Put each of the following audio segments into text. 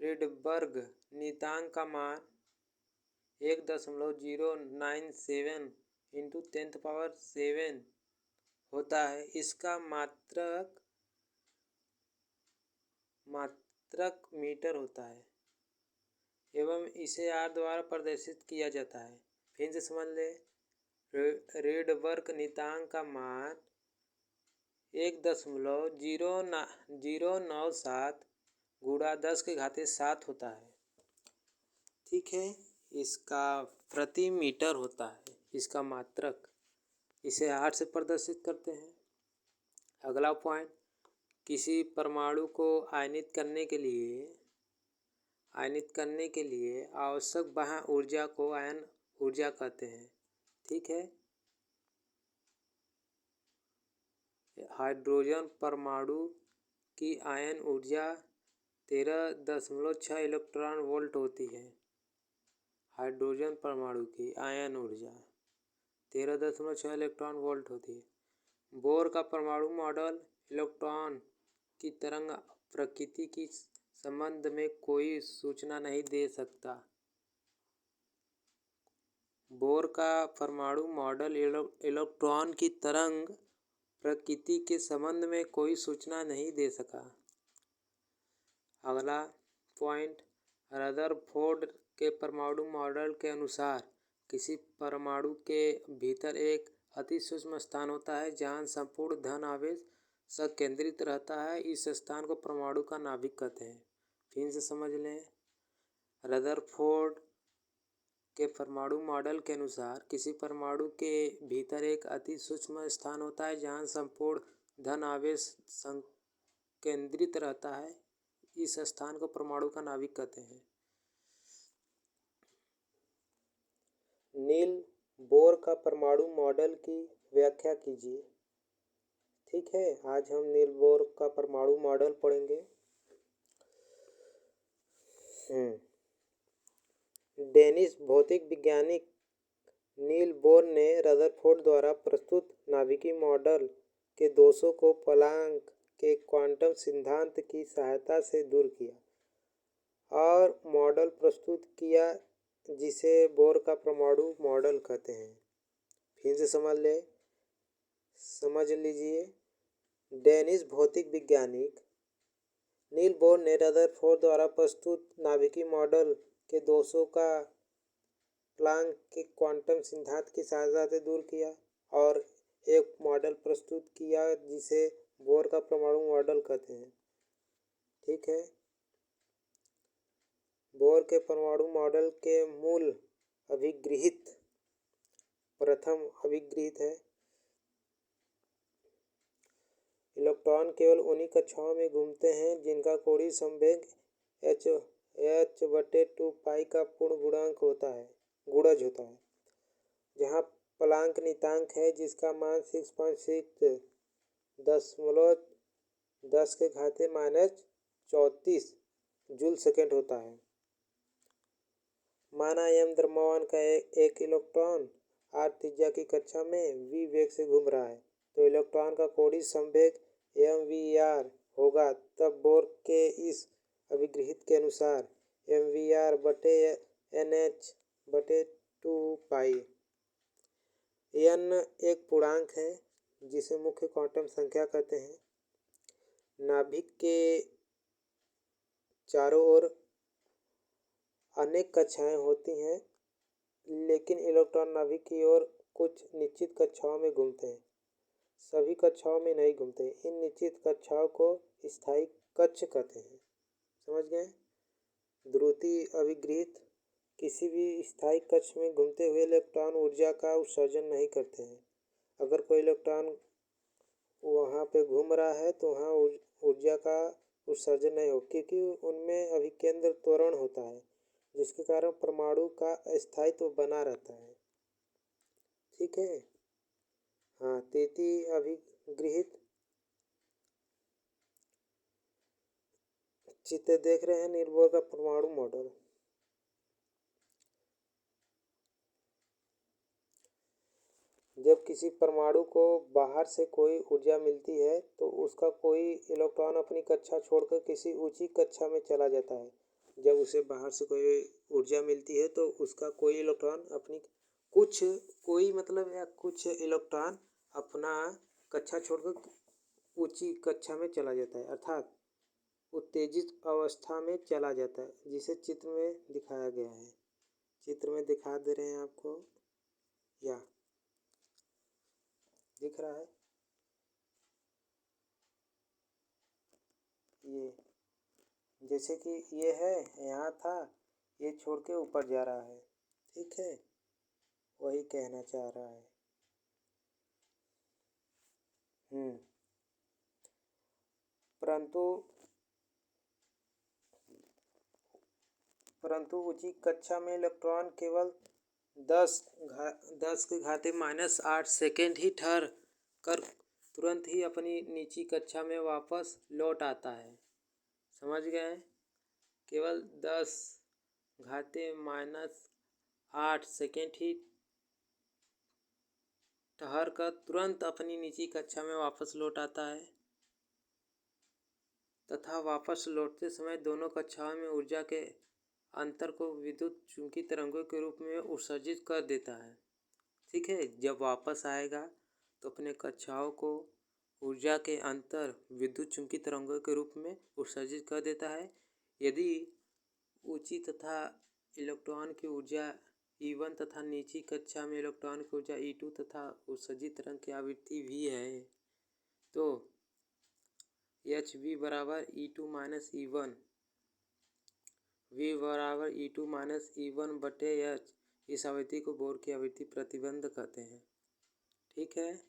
Rydberg नियतांक का मान 1.097 × 10⁻7 होता है। इसका मात्रक मीटर होता है एवं इसे R द्वारा प्रदर्शित किया जाता है। फिर से समझ ले, रिडबर्ग नियतांक का मान 1.097 × 10⁻7 होता है। ठीक है, इसका प्रति मीटर होता है, इसका मात्रक, इसे R से प्रदर्शित करते हैं। अगला पॉइंट, किसी परमाणु को आयनित करने के लिए आवश्यक बाह्य ऊर्जा को आयन ऊर्जा कहते हैं। ठीक है, हाइड्रोजन परमाणु की आयन ऊर्जा 13.6 इलेक्ट्रॉन वोल्ट होती है। हाइड्रोजन परमाणु की आयन ऊर्जा 13.6 इलेक्ट्रॉन वोल्ट होती है। बोर का परमाणु मॉडल इलेक्ट्रॉन की तरंग प्रकृति के संबंध में कोई सूचना नहीं दे सकता। बोर का परमाणु मॉडल इलेक्ट्रॉन की तरंग प्रकृति के संबंध में कोई सूचना नहीं दे सका। अगला पॉइंट, रदरफोर्ड के परमाणु मॉडल के अनुसार किसी परमाणु के भीतर एक अति सूक्ष्म स्थान होता है जहाँ संपूर्ण धन आवेश संकेंद्रित रहता है। इस स्थान को परमाणु का नाभिक कहते हैं। फिर से समझ लें। रदरफोर्ड के परमाणु मॉडल के अनुसार किसी परमाणु के भीतर एक अति सूक्ष्म स्थान होता है जहाँ संपूर्ण धन आवेश संकेंद्रित रहता है। इस स्थान को परमाणु का नाभिक कहते हैं। नील बोर का परमाणु मॉडल की व्याख्या कीजिए। ठीक है, आज हम नील बोर का परमाणु मॉडल पढ़ेंगे। डेनिश भौतिक वैज्ञानिक नील बोर ने रदरफोर्ड द्वारा प्रस्तुत नाभिकीय मॉडल के दोषों को प्लांक के क्वांटम सिद्धांत की सहायता से दूर किया और मॉडल प्रस्तुत किया जिसे बोर का परमाणु मॉडल कहते हैं। फिर से समझ लीजिए। डेनिश भौतिक वैज्ञानिक नील बोर ने रदरफोर्ड द्वारा प्रस्तुत नाभिकीय मॉडल के दोषों का प्लांक के क्वांटम सिद्धांत की सहायता से दूर किया और एक मॉडल प्रस्तुत किया जिसे बोर का परमाणु मॉडल कहते हैं। ठीक है, बोर के परमाणु मॉडल के मूल अभिगृहित प्रथम अभिगृहित है। इलेक्ट्रॉन केवल उन्हीं कक्षाओं में घूमते हैं जिनका कोणीय संवेग h/2 पाई का पूर्ण गुणज होता है, जहाँ प्लांक नियतांक है जिसका मान 6.6 दशमलव 10⁻⁻34 जूल सेकेंड होता है। माना m द्रव्यमान का एक इलेक्ट्रॉन r त्रिज्या की कक्षा में v वेग से घूम रहा है, तो इलेक्ट्रॉन का कोणीय संवेग mvr होगा। तब बोर के इस अभिगृहित के अनुसार mvr/nh/2 पाई n एक पूर्णांक है जिसे मुख्य क्वांटम संख्या कहते हैं। नाभिक के चारों ओर अनेक कक्षाएं होती हैं, लेकिन इलेक्ट्रॉन नाभिक की ओर कुछ निश्चित कक्षाओं में घूमते हैं, सभी कक्षाओं में नहीं घूमते। इन निश्चित कक्षाओं को स्थायी कक्ष कहते हैं। समझ गए? द्वितीय अभिगृहित किसी भी स्थायी कक्ष में घूमते हुए इलेक्ट्रॉन ऊर्जा का उत्सर्जन नहीं करते हैं। अगर कोई इलेक्ट्रॉन वहाँ पे घूम रहा है तो वहाँ ऊर्जा का उत्सर्जन नहीं हो, क्योंकि उनमें अभिकेंद्र त्वरण होता है, जिसके कारण परमाणु का स्थायित्व बना रहता है। ठीक है। हाँ, तृतीय अभिगृहित चित्र देख रहे हैं नील बोर का परमाणु मॉडल। जब किसी परमाणु को बाहर से कोई ऊर्जा मिलती है तो उसका कोई इलेक्ट्रॉन अपनी कक्षा छोड़कर किसी ऊंची कक्षा में चला जाता है। जब उसे बाहर से कोई ऊर्जा मिलती है तो उसका कोई इलेक्ट्रॉन अपनी कुछ इलेक्ट्रॉन अपना कक्षा छोड़कर ऊंची कक्षा में चला जाता है, अर्थात उत्तेजित अवस्था में चला जाता है, जिसे चित्र में दिखाया गया है। चित्र में दिखा दे रहे हैं आपको, या दिख रहा है? ये जैसे कि ये है, यहाँ था, ये छोड़ के ऊपर जा रहा है। ठीक है, वही कहना चाह रहा है। परंतु ऊंची कक्षा में इलेक्ट्रॉन केवल 10⁻⁸ सेकेंड ही ठहर कर तुरंत ही अपनी निची कक्षा में वापस लौट आता है। समझ गए? केवल 10⁻⁸ सेकेंड ही ठहर कर तुरंत अपनी निची कक्षा में वापस लौट आता है तथा वापस लौटते समय दोनों कक्षाओं में ऊर्जा के अंतर को विद्युत चुंबकीय तरंगों के रूप में उत्सर्जित कर देता है। ठीक है, जब वापस आएगा तो अपने कक्षाओं को ऊर्जा के अंतर विद्युत चुंबकीय तरंगों के रूप में उत्सर्जित कर देता है। यदि ऊंची तथा इलेक्ट्रॉन की ऊर्जा E1 तथा नीची कक्षा में इलेक्ट्रॉन की ऊर्जा E2 तथा उत्सर्जित तरंग की आवृत्ति v है, तो hv बराबर E2 - E1 V बराबर E2 माइनस E1 बटे H। इस आवृत्ति को बोर की आवृत्ति प्रतिबंध कहते हैं। ठीक है।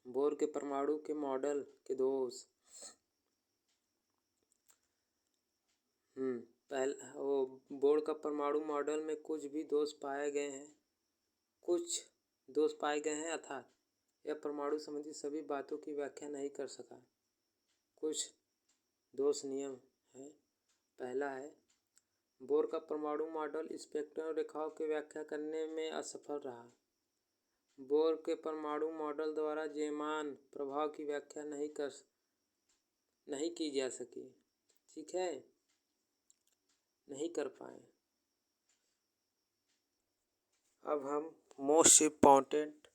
बोर के परमाणु के मॉडल के दोष। बोर का परमाणु मॉडल में कुछ दोष पाए गए हैं अर्थात यह परमाणु संबंधी सभी बातों की व्याख्या नहीं कर सका। कुछ दोष नियम है। पहला है, बोर का परमाणु मॉडल स्पेक्ट्रम रेखाओं की व्याख्या करने में असफल रहा। बोर के परमाणु मॉडल द्वारा जेमान प्रभाव की व्याख्या नहीं की जा सकी। ठीक है, नहीं कर पाए। अब हम मोस्ट इम्पॉर्टेंट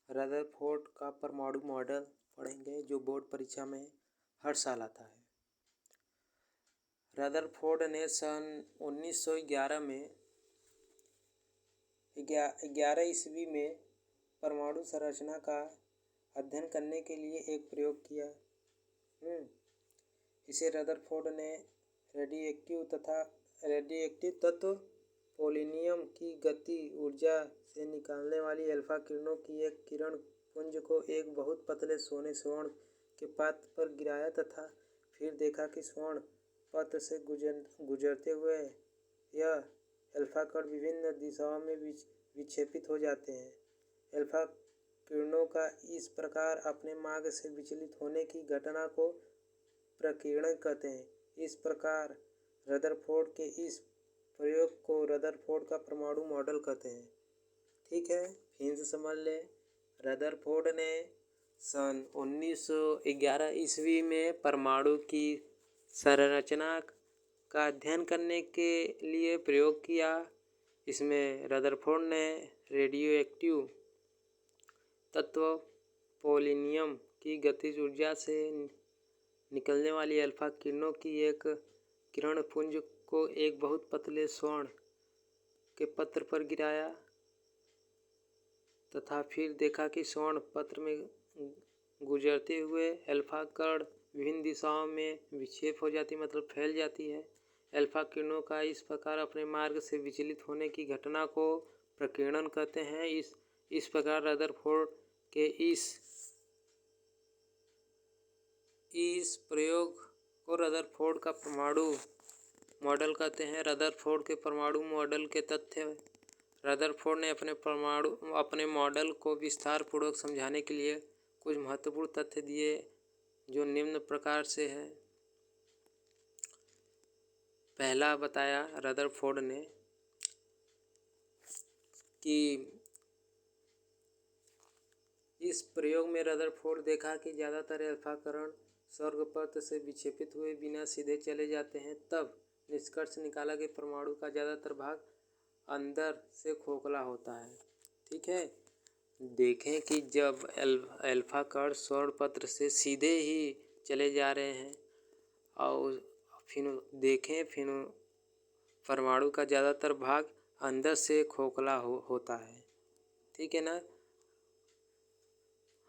रदरफोर्ड का परमाणु मॉडल पढ़ेंगे, जो बोर्ड परीक्षा में हर साल आता है। रदरफोर्ड ने सन 1911 में 11 ईस्वी में परमाणु संरचना का अध्ययन करने के लिए एक प्रयोग किया। इसे रदरफोर्ड ने रेडियोएक्टिव तत्व पोलोनियम की गति ऊर्जा से निकलने वाली अल्फा किरणों की एक किरण पुंज को एक बहुत पतले स्वर्ण के पात्र पर गिराया तथा फिर देखा कि स्वर्ण पत्र से गुजरते हुए यह अल्फा कण विभिन्न दिशाओं में विक्षेपित हो जाते हैं। अल्फा किरणों का इस प्रकार अपने मार्ग से विचलित होने की घटना को प्रकीर्णन कहते हैं। इस प्रकार रदरफोर्ड के इस प्रयोग को रदरफोर्ड का परमाणु मॉडल कहते हैं। ठीक है, फिर से समझ ले। रदरफोर्ड ने सन 1911 ईस्वी में परमाणु की संरचना का अध्ययन करने के लिए प्रयोग किया। इसमें रदरफोर्ड ने रेडियोएक्टिव तत्व पोलोनियम की गतिज ऊर्जा से निकलने वाली अल्फा किरणों की एक किरण पुंज को एक बहुत पतले स्वर्ण के पत्र पर गिराया तथा फिर देखा कि स्वर्ण पत्र में गुजरते हुए अल्फा कण विभिन्न दिशाओं में विक्षेप हो जाती, मतलब फैल जाती है। अल्फा किरणों का इस प्रकार अपने मार्ग से विचलित होने की घटना को प्रकीर्णन कहते हैं। इस प्रकार रदरफोर्ड के इस प्रयोग को रदरफोर्ड का परमाणु मॉडल कहते हैं। रदरफोर्ड के परमाणु मॉडल के तथ्य। रदरफोर्ड ने अपने मॉडल को विस्तार पूर्वक समझाने के लिए कुछ महत्वपूर्ण तथ्य दिए, जो निम्न प्रकार से है। पहला बताया रदरफोर्ड ने कि इस प्रयोग में रदरफोर्ड देखा कि ज़्यादातर अल्फा कण स्वर्गपथ से विक्षेपित हुए बिना सीधे चले जाते हैं। तब निष्कर्ष निकाला कि परमाणु का ज़्यादातर भाग अंदर से खोखला होता है। ठीक है, देखें कि जब अल्फा कण स्वर्गपथ से सीधे ही चले जा रहे हैं और फिर परमाणु का ज़्यादातर भाग अंदर से खोखला होता है। ठीक है ना।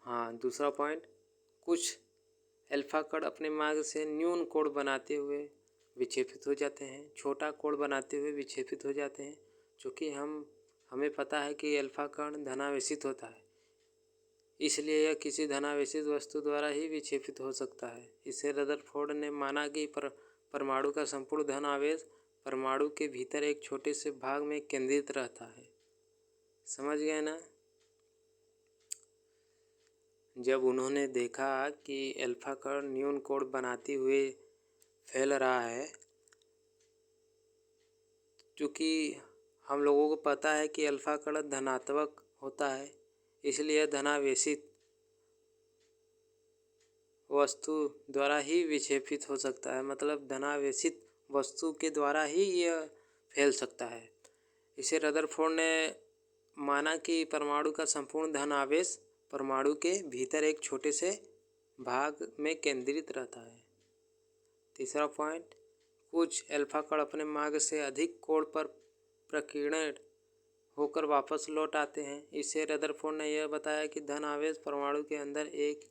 हाँ, दूसरा पॉइंट, कुछ अल्फा कण अपने मार्ग से न्यून कोण बनाते हुए विक्षेपित हो जाते हैं, छोटा कोण बनाते हुए विक्षेपित हो जाते हैं। चूँकि हमें पता है कि अल्फा कण धनावेशित होता है, इसलिए यह किसी धनावेशित वस्तु द्वारा ही विक्षेपित हो सकता है। इसे रदरफोर्ड ने माना कि परमाणु का संपूर्ण धन आवेश परमाणु के भीतर एक छोटे से भाग में केंद्रित रहता है। समझ गए ना। जब उन्होंने देखा कि अल्फा कण न्यून कोण बनाते हुए फैल रहा है, क्योंकि हम लोगों को पता है कि अल्फा कण धनात्मक होता है, इसलिए धनावेशित वस्तु द्वारा ही विक्षेपित हो सकता है, मतलब धनावेशित वस्तु के द्वारा ही यह फैल सकता है। इसे रदरफोर्ड ने माना कि परमाणु का संपूर्ण धन आवेश परमाणु के भीतर एक छोटे से भाग में केंद्रित रहता है। तीसरा पॉइंट, कुछ अल्फा कण अपने मार्ग से अधिक कोण पर प्रकीर्णन होकर वापस लौट आते हैं। इससे रदरफोर्ड ने यह बताया कि धन आवेश परमाणु के अंदर एक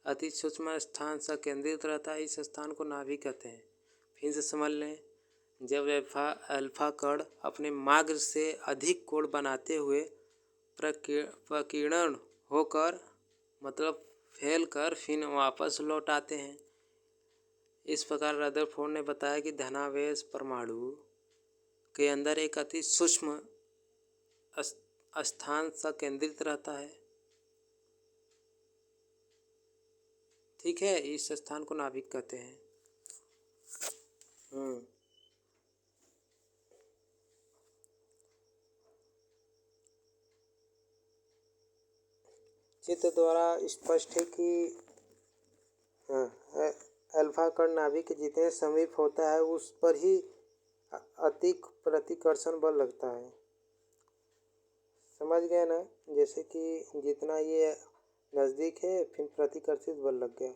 अति सूक्ष्म स्थान संकेंद्रित रहता है, इस स्थान को नाभिक कहते हैं। फिर से समझ लें, जब अल्फा कण अपने मार्ग से अधिक कोण बनाते हुए प्रकीर्णन होकर मतलब फैल कर फिर वापस लौट आते हैं। इस प्रकार रदरफोर्ड ने बताया कि धनावेश परमाणु के अंदर एक अति सूक्ष्म स्थान संकेंद्रित रहता है। ठीक है, इस स्थान को नाभिक कहते हैं। चित्र द्वारा स्पष्ट है कि अल्फा कण नाभिक के जितने समीप होता है उस पर ही अधिक प्रतिकर्षण बल लगता है। समझ गए ना? जैसे कि जितना ये नज़दीक है फिर प्रतिकर्षित बल लग गया,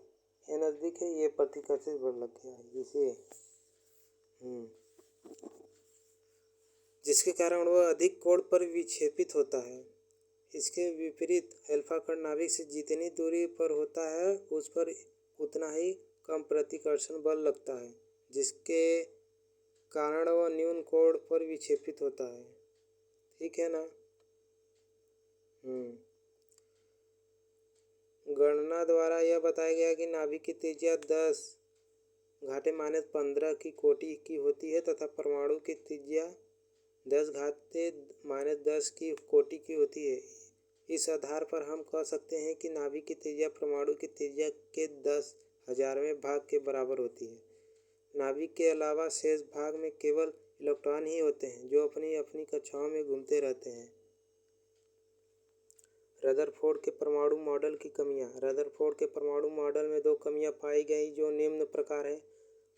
ये नज़दीक है ये प्रतिकर्षित बल लग गया, जिसके कारण वह अधिक कोण पर विक्षेपित होता है। इसके विपरीत अल्फा कण नाभिक से जितनी दूरी पर होता है उस पर उतना ही कम प्रतिकर्षण बल लगता है, जिसके कारण वह न्यून कोण पर विक्षेपित होता है। ठीक है ना? गणना द्वारा यह बताया गया कि नाभिक की त्रिज्या 10 घाटे -15 की कोटि की होती है तथा परमाणु की त्रिज्या 10 घाते -10 की कोटि की होती है। इस आधार पर हम कह सकते हैं कि नाभिक की त्रिज्या परमाणु की त्रिज्या के 10,000वें भाग के बराबर होती है। नाभिक के अलावा शेष भाग में केवल इलेक्ट्रॉन ही होते हैं जो अपनी अपनी कक्षाओं में घूमते रहते हैं। रदरफोर्ड के परमाणु मॉडल की कमियां। रदरफोर्ड के परमाणु मॉडल में 2 कमियां पाई गई जो निम्न प्रकार है।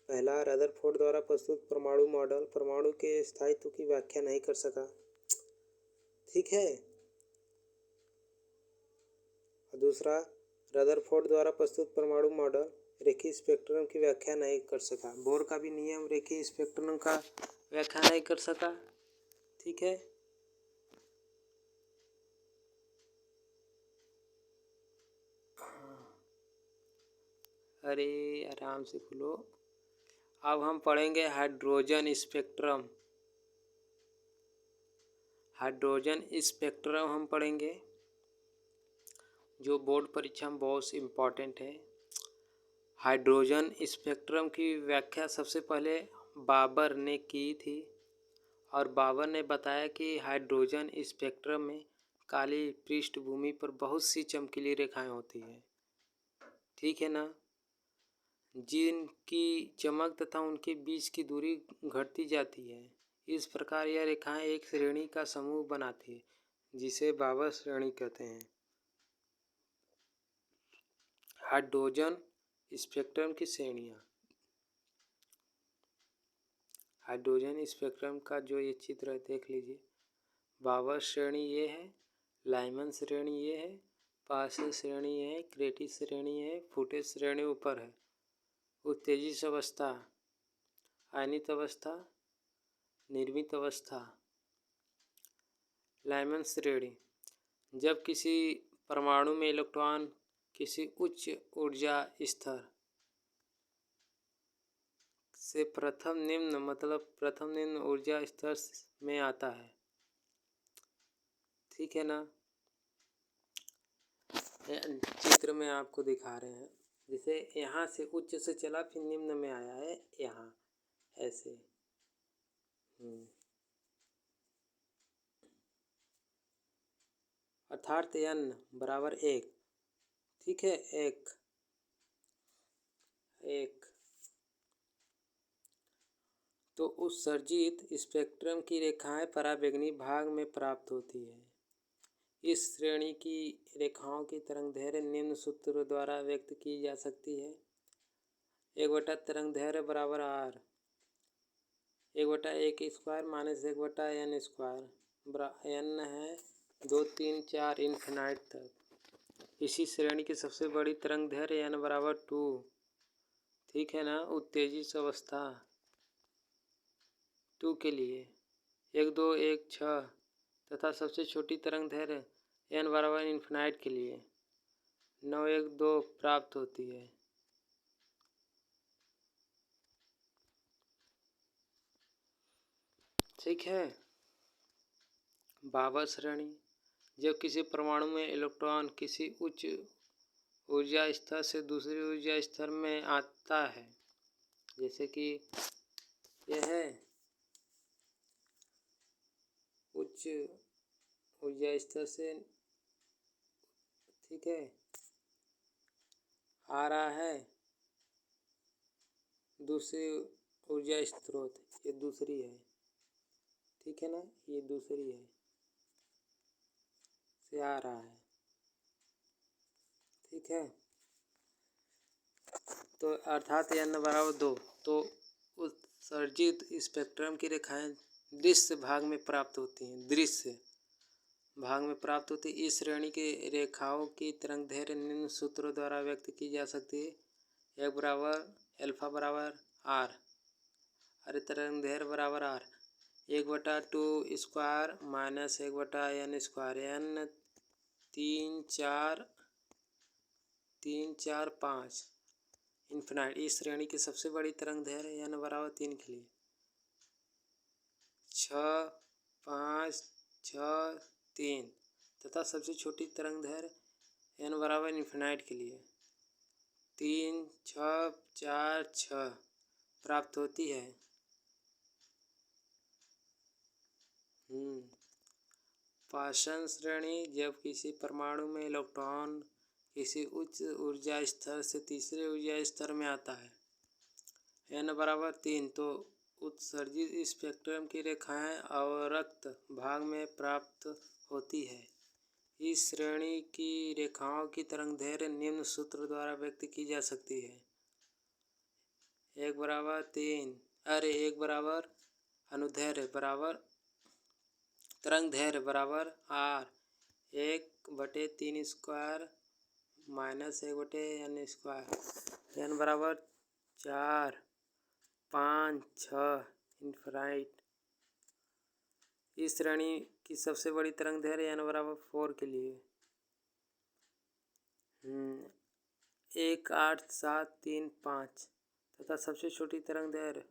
पहला, रदरफोर्ड द्वारा प्रस्तुत परमाणु मॉडल परमाणु के स्थायित्व की व्याख्या नहीं कर सका। ठीक है। दूसरा, रदरफोर्ड द्वारा प्रस्तुत परमाणु मॉडल रेखीय स्पेक्ट्रम की व्याख्या नहीं कर सका। बोर का भी नियम रेखीय स्पेक्ट्रम का व्याख्या नहीं कर सका। ठीक है। अरे आराम से खुलो। अब हम पढ़ेंगे हाइड्रोजन स्पेक्ट्रम। हाइड्रोजन स्पेक्ट्रम हम पढ़ेंगे जो बोर्ड परीक्षा में बहुत इम्पोर्टेंट है। हाइड्रोजन स्पेक्ट्रम की व्याख्या सबसे पहले बाबर ने की थी और बाबर ने बताया कि हाइड्रोजन स्पेक्ट्रम में काली पृष्ठभूमि पर बहुत सी चमकीली रेखाएं होती हैं। ठीक है ना? जिनकी चमक तथा उनके बीच की दूरी घटती जाती है। इस प्रकार यह रेखाएं एक श्रेणी का समूह बनाती है जिसे बाबर श्रेणी कहते हैं। हाइड्रोजन स्पेक्ट्रम की श्रेणियां। हाइड्रोजन स्पेक्ट्रम का जो ये चित्र है देख लीजिए। बाबर श्रेणी ये है, लाइमन श्रेणी ये है, पार्शल श्रेणी ये है, क्रेटिस श्रेणी है, फुटेज श्रेणी ऊपर है। उत्तेजित अवस्था, आयनित अवस्था, निर्मित अवस्था। लाइमन श्रेणी, जब किसी परमाणु में इलेक्ट्रॉन किसी उच्च ऊर्जा स्तर से प्रथम निम्न ऊर्जा स्तर में आता है। ठीक है ना? चित्र में आपको दिखा रहे हैं, जैसे यहाँ से उच्च से चला फिर निम्न में आया है, यहाँ ऐसे। अर्थात n बराबर 1। ठीक है, एक तो उत्सर्जित स्पेक्ट्रम की रेखाएं पराबैंगनी भाग में प्राप्त होती है। इस श्रेणी की रेखाओं की तरंगदैर्घ्य निम्न सूत्र द्वारा व्यक्त की जा सकती है। 1 तरंगदैर्घ्य बराबर r 1/1 square minus 1/n square n है 2 3 4 इन्फिनाइट तक। इसी श्रेणी की सबसे बड़ी तरंगदैर्घ्य n बराबर 2। ठीक है ना? उत्तेजित अवस्था 2 के लिए 1 2 1 6 तथा सबसे छोटी तरंगदैर्घ्य n बराबर इन्फिनाइट के लिए 912 प्राप्त होती है। ठीक है। बाबा श्रेणी, जब किसी परमाणु में इलेक्ट्रॉन किसी उच्च ऊर्जा स्तर से दूसरे ऊर्जा स्तर में आता है, जैसे कि यह है उच्च ऊर्जा स्तर से, ठीक है, आ रहा है दूसरी ऊर्जा स्रोत, ये दूसरी है, ठीक है ना, ये दूसरी है, से आ रहा है, ठीक है। तो अर्थात n=2, तो उत्सर्जित स्पेक्ट्रम की रेखाएं दृश्य भाग में प्राप्त होती हैं, दृश्य भाग में प्राप्त होती है। इस श्रेणी की रेखाओं की तरंगदैर्घ्य निम्न सूत्रों द्वारा व्यक्त की जा सकती है। एक बराबर अल्फा बराबर आर, अरे तरंगदैर्घ्य बराबर R 1/2 square minus 1/n square, n 3 4 5 infinite. इस श्रेणी की सबसे बड़ी तरंगदैर्घ्य n=3 के लिए 6 5 6 3 तथा सबसे छोटी तरंगदैर्घ्य n=इन्फिनाइट के लिए 3 6 4 6 प्राप्त होती है। पासन श्रेणी, जब किसी परमाणु में इलेक्ट्रॉन किसी उच्च ऊर्जा स्तर से तीसरे ऊर्जा स्तर में आता है, n=3, तो उत्सर्जित स्पेक्ट्रम की रेखाएं अवरक्त भाग में प्राप्त होती है। इस श्रेणी की रेखाओं की तरंगदैर्घ्य निम्न सूत्र द्वारा व्यक्त की जा सकती है। 1 अनुदैर्घ्य बराबर तरंगदैर्घ्य बराबर R 1/3 square minus 1/n square, n=4 5 6 infinite. इस श्रेणी की सबसे बड़ी तरंगदैर्घ्य n=4 के लिए 1 8 7 3 5 तथा सबसे छोटी तरंगदैर्घ्य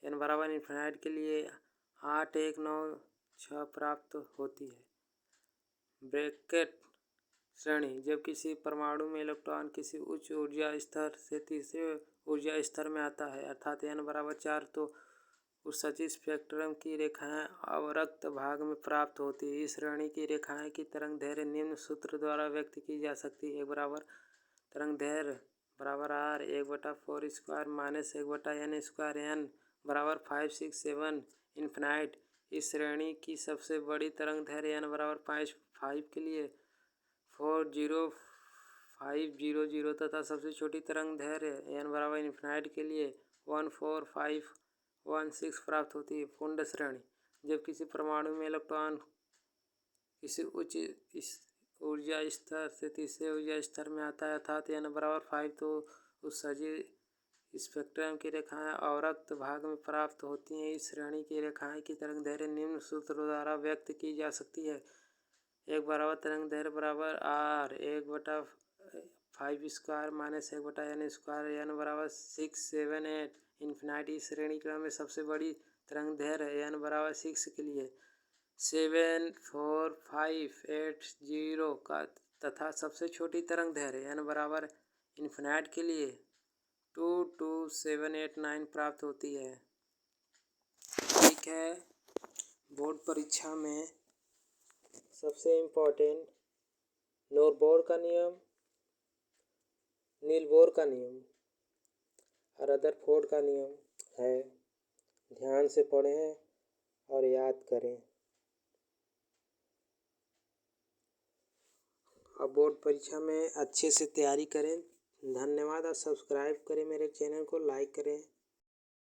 n=इन्फिनाइट के लिए 8 1 9 6 प्राप्त होती है। ब्रैकेट श्रेणी, जब किसी परमाणु में इलेक्ट्रॉन किसी उच्च ऊर्जा स्तर से तीसरे ऊर्जा स्तर में आता है, अर्थात n=4, तो उत्सर्जित स्पेक्ट्रम की रेखाएं अवरक्त भाग में प्राप्त होती है। इस श्रेणी की रेखाएं की तरंगदैर्घ्य निम्न सूत्र द्वारा व्यक्त की जा सकती है। 1 तरंगदैर्घ्य बराबर R 1/4 square minus 1/n square, n=5 6 7 infinite. इस श्रेणी की सबसे बड़ी तरंगदैर्घ्य n=5 के लिए 4 0 5 0 0 तथा सबसे छोटी तरंगदैर्घ्य n=इन्फिनाइट के लिए 1 4 5 1 6 प्राप्त होती है। पुंड श्रेणी, जब किसी परमाणु में इलेक्ट्रॉन किसी उच्च ऊर्जा स्तर से तीसरे ऊर्जा स्तर में आता है, अर्थात n=5, तो उत्सर्जित स्पेक्ट्रम की रेखाएं अवरक्त भाग में प्राप्त होती हैं। इस श्रेणी की रेखाएं की तरंगदैर्घ्य निम्न सूत्र द्वारा व्यक्त की जा सकती है। 1 तरंगदैर्घ्य बराबर R 1/5 square minus 1/n square, n=6 7 8 infinite. इस श्रेणी क्रम में सबसे बड़ी तरंगदैर्घ्य n=6 के लिए 7 4 5 8 0 का तथा सबसे छोटी तरंगदैर्घ्य n=इन्फिनाइट के लिए 2 2 7 8 9 प्राप्त होती है। ठीक है। बोर्ड परीक्षा में सबसे इम्पोर्टेंट नोर बोर का नियम, नील बोर का नियम और रदरफोर्ड का नियम है। ध्यान से पढ़ें और याद करें। अब बोर्ड परीक्षा में अच्छे से तैयारी करें। धन्यवाद और सब्सक्राइब करें मेरे चैनल को, लाइक करें।